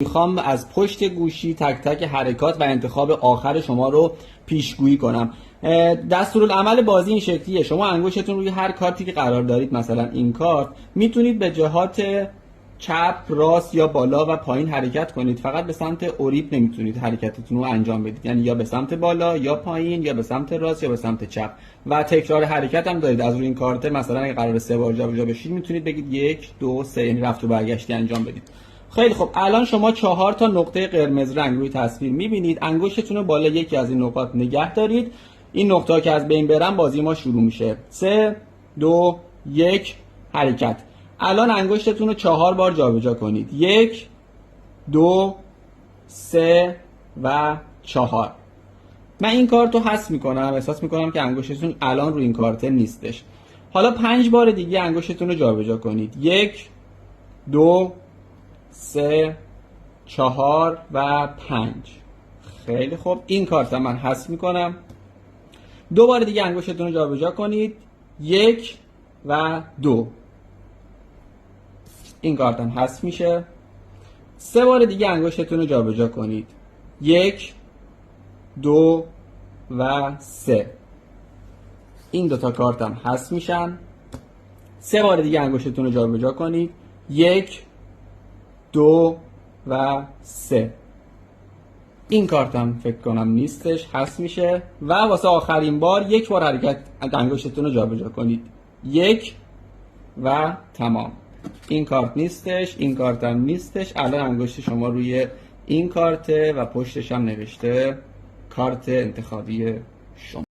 میخوام از پشت گوشی تک تک حرکات و انتخاب آخر شما رو پیشگویی کنم. دستورالعمل بازی این شکلیه: شما انگشتتون روی هر کارتی که قرار دارید، مثلا این کارت، میتونید به جهات چپ، راست یا بالا و پایین حرکت کنید. فقط به سمت اوریب نمیتونید حرکتتون رو انجام بدید، یعنی یا به سمت بالا یا پایین، یا به سمت راست یا به سمت چپ. و تکرار حرکت هم دارید. از روی این کارت مثلا اگه قرار 3 بار جابجا بشید میتونید بگید 1 2 3، یعنی رفت و برگشتی انجام بدید. خیلی خب، الان شما 4 تا نقطه قرمز رنگ روی تصویر میبینید. انگشتتون رو بالا یکی از این نقاط نگه دارید. این نقطه ها که از بین برن بازی ما شروع میشه. 3 2 1 حرکت. الان انگشتتون رو 4 بار جابجا کنید. 1 2 3 و 4. من این کارت رو حذف میکنم. احساس میکنم که انگشتتون الان روی این کارت نیستش. حالا 5 بار دیگه انگشتتون رو جابجا کنید. 1 2 3 4 و 5. خیلی خوب، این کارت من حذف میکنم. 2 بار دیگه انگشتتون رو جابجا کنید. 1 و 2. این کارت هم حذف میشه. 3 بار دیگه انگشتتون رو جابجا کنید. 1 2 و 3. این دوتا کارت هم حذف میشن. 3 بار دیگه انگشتتون رو جابجا کنید. 1 2 و 3. این کارت هم فکر کنم نیستش، حذف میشه. و واسه آخرین بار 1 بار حرکت انگشتتون رو جابجا کنید. 1 و تمام. این کارت نیستش، این کارت هم نیستش. الان انگشت شما روی این کارت و پشتش هم نوشته کارت انتخابی شما.